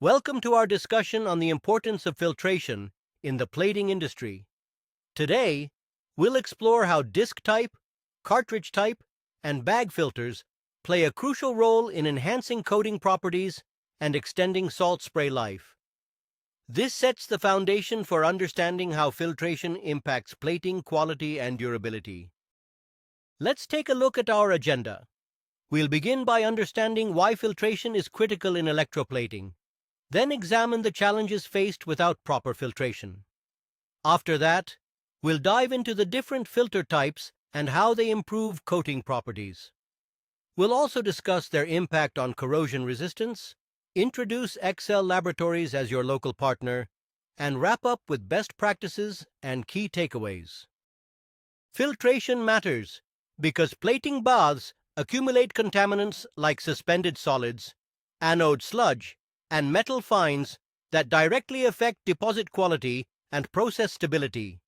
Welcome to our discussion on the importance of filtration in the plating industry. Today, we'll explore how disc type, cartridge type, and bag filters play a crucial role in enhancing coating properties and extending salt spray life. This sets the foundation for understanding how filtration impacts plating quality and durability. Let's take a look at our agenda. We'll begin by understanding why filtration is critical in electroplating, then examine the challenges faced without proper filtration. After that, we'll dive into the different filter types and how they improve coating properties. We'll also discuss their impact on corrosion resistance, introduce XL Laboratories as your local partner, and wrap up with best practices and key takeaways. Filtration matters because plating baths accumulate contaminants like suspended solids, anode sludge, and metal fines that directly affect deposit quality and process stability.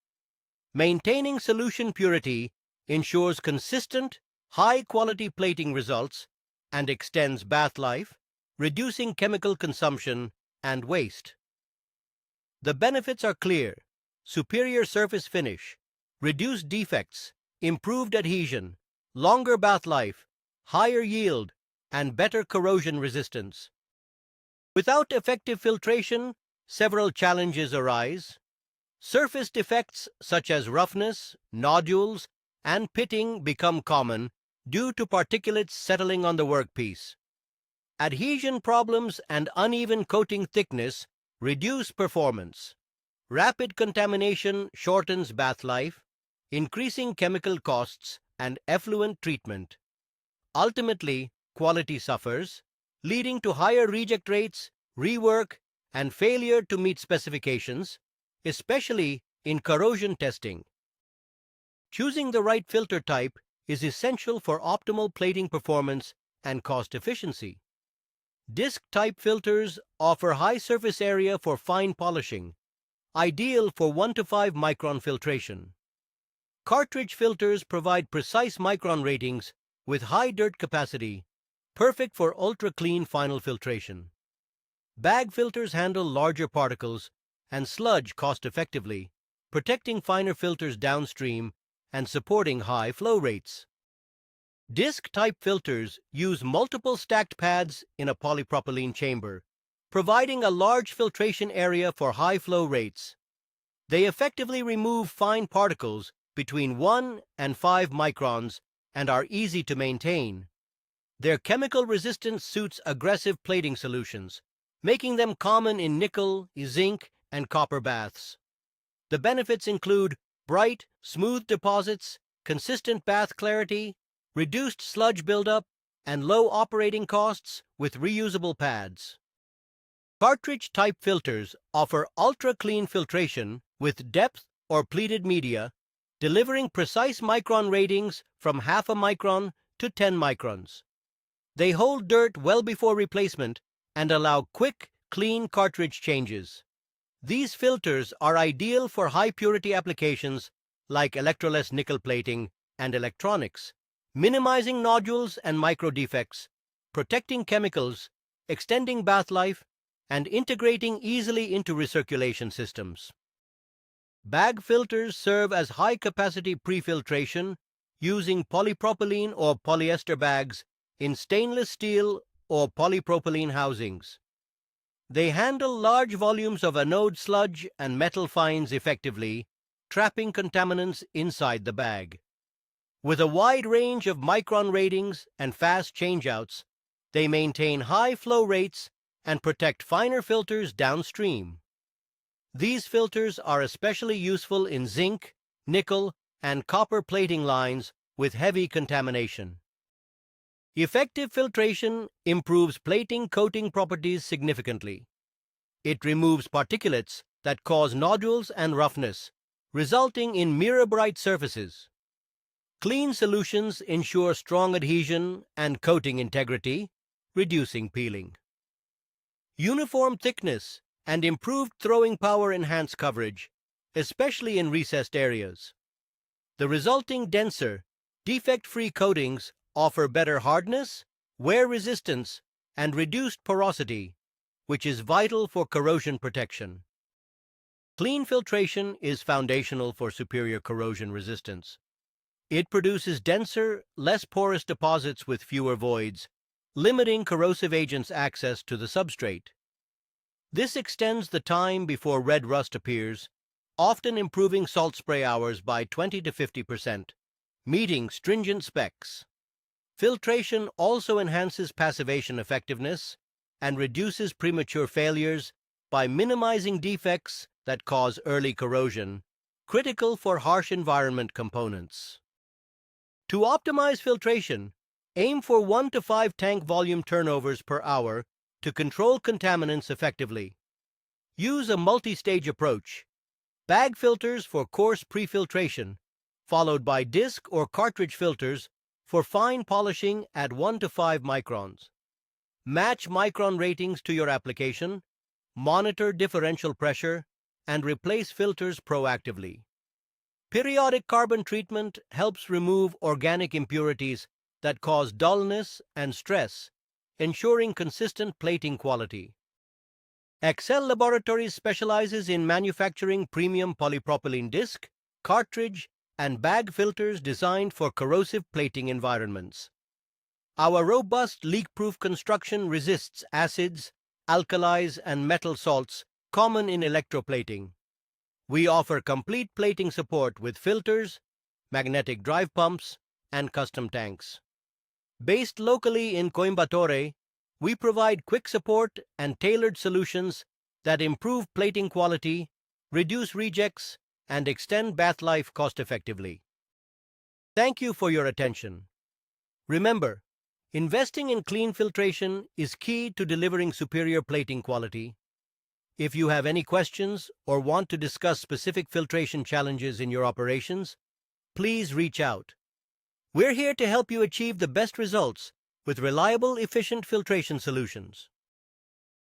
Maintaining solution purity ensures consistent, high-quality plating results and extends bath life, reducing chemical consumption and waste. The benefits are clear: superior surface finish, reduced defects, improved adhesion, longer bath life, higher yield, and better corrosion resistance. Without effective filtration, several challenges arise. Surface defects such as roughness, nodules, and pitting become common due to particulates settling on the workpiece. Adhesion problems and uneven coating thickness reduce performance. Rapid contamination shortens bath life, increasing chemical costs and effluent treatment. Ultimately, quality suffers, leading to higher reject rates, rework, and failure to meet specifications, especially in corrosion testing. Choosing the right filter type is essential for optimal plating performance and cost efficiency. Disc-type filters offer high surface area for fine polishing, ideal for 1 to 5 micron filtration. Cartridge filters provide precise micron ratings with high dirt capacity, perfect for ultra-clean final filtration. Bag filters handle larger particles and sludge cost-effectively, protecting finer filters downstream and supporting high flow rates. Disc-type filters use multiple stacked pads in a polypropylene chamber, providing a large filtration area for high flow rates. They effectively remove fine particles between 1 and 5 microns and are easy to maintain. Their chemical resistance suits aggressive plating solutions, making them common in nickel, zinc, and copper baths. The benefits include bright, smooth deposits, consistent bath clarity, reduced sludge buildup, and low operating costs with reusable pads. Cartridge-type filters offer ultra-clean filtration with depth or pleated media, delivering precise micron ratings from half a micron to 10 microns. They hold dirt well before replacement and allow quick, clean cartridge changes. These filters are ideal for high-purity applications like electroless nickel plating and electronics, minimizing nodules and micro defects, protecting chemicals, extending bath life, and integrating easily into recirculation systems. Bag filters serve as high-capacity pre-filtration using polypropylene or polyester bags in stainless steel or polypropylene housings. They handle large volumes of anode sludge and metal fines effectively, trapping contaminants inside the bag. With a wide range of micron ratings and fast changeouts, they maintain high flow rates and protect finer filters downstream. These filters are especially useful in zinc, nickel, and copper plating lines with heavy contamination. Effective filtration improves plating coating properties significantly. It removes particulates that cause nodules and roughness, resulting in mirror-bright surfaces. Clean solutions ensure strong adhesion and coating integrity, reducing peeling. Uniform thickness and improved throwing power enhance coverage, especially in recessed areas. The resulting denser, defect-free coatings offer better hardness, wear resistance, and reduced porosity, which is vital for corrosion protection. Clean filtration is foundational for superior corrosion resistance. It produces denser, less porous deposits with fewer voids, limiting corrosive agents' access to the substrate. This extends the time before red rust appears, often improving salt spray hours by 20 to 50%, meeting stringent specs. Filtration also enhances passivation effectiveness and reduces premature failures by minimizing defects that cause early corrosion, critical for harsh environment components. To optimize filtration, aim for 1 to 5 tank volume turnovers per hour to control contaminants effectively. Use a multi-stage approach. Bag filters for coarse pre-filtration, followed by disc or cartridge filters for fine polishing at 1 to 5 microns. Match micron ratings to your application, monitor differential pressure, and replace filters proactively. Periodic carbon treatment helps remove organic impurities that cause dullness and stress, ensuring consistent plating quality. Excel Laboratories specializes in manufacturing premium polypropylene disc, cartridge, and bag filters designed for corrosive plating environments. Our robust leak-proof construction resists acids, alkalis, and metal salts common in electroplating. We offer complete plating support with filters, magnetic drive pumps, and custom tanks. Based locally in Coimbatore, we provide quick support and tailored solutions that improve plating quality, reduce rejects, and extend bath life cost-effectively. Thank you for your attention. Remember, investing in clean filtration is key to delivering superior plating quality. If you have any questions or want to discuss specific filtration challenges in your operations, please reach out. We're here to help you achieve the best results with reliable, efficient filtration solutions.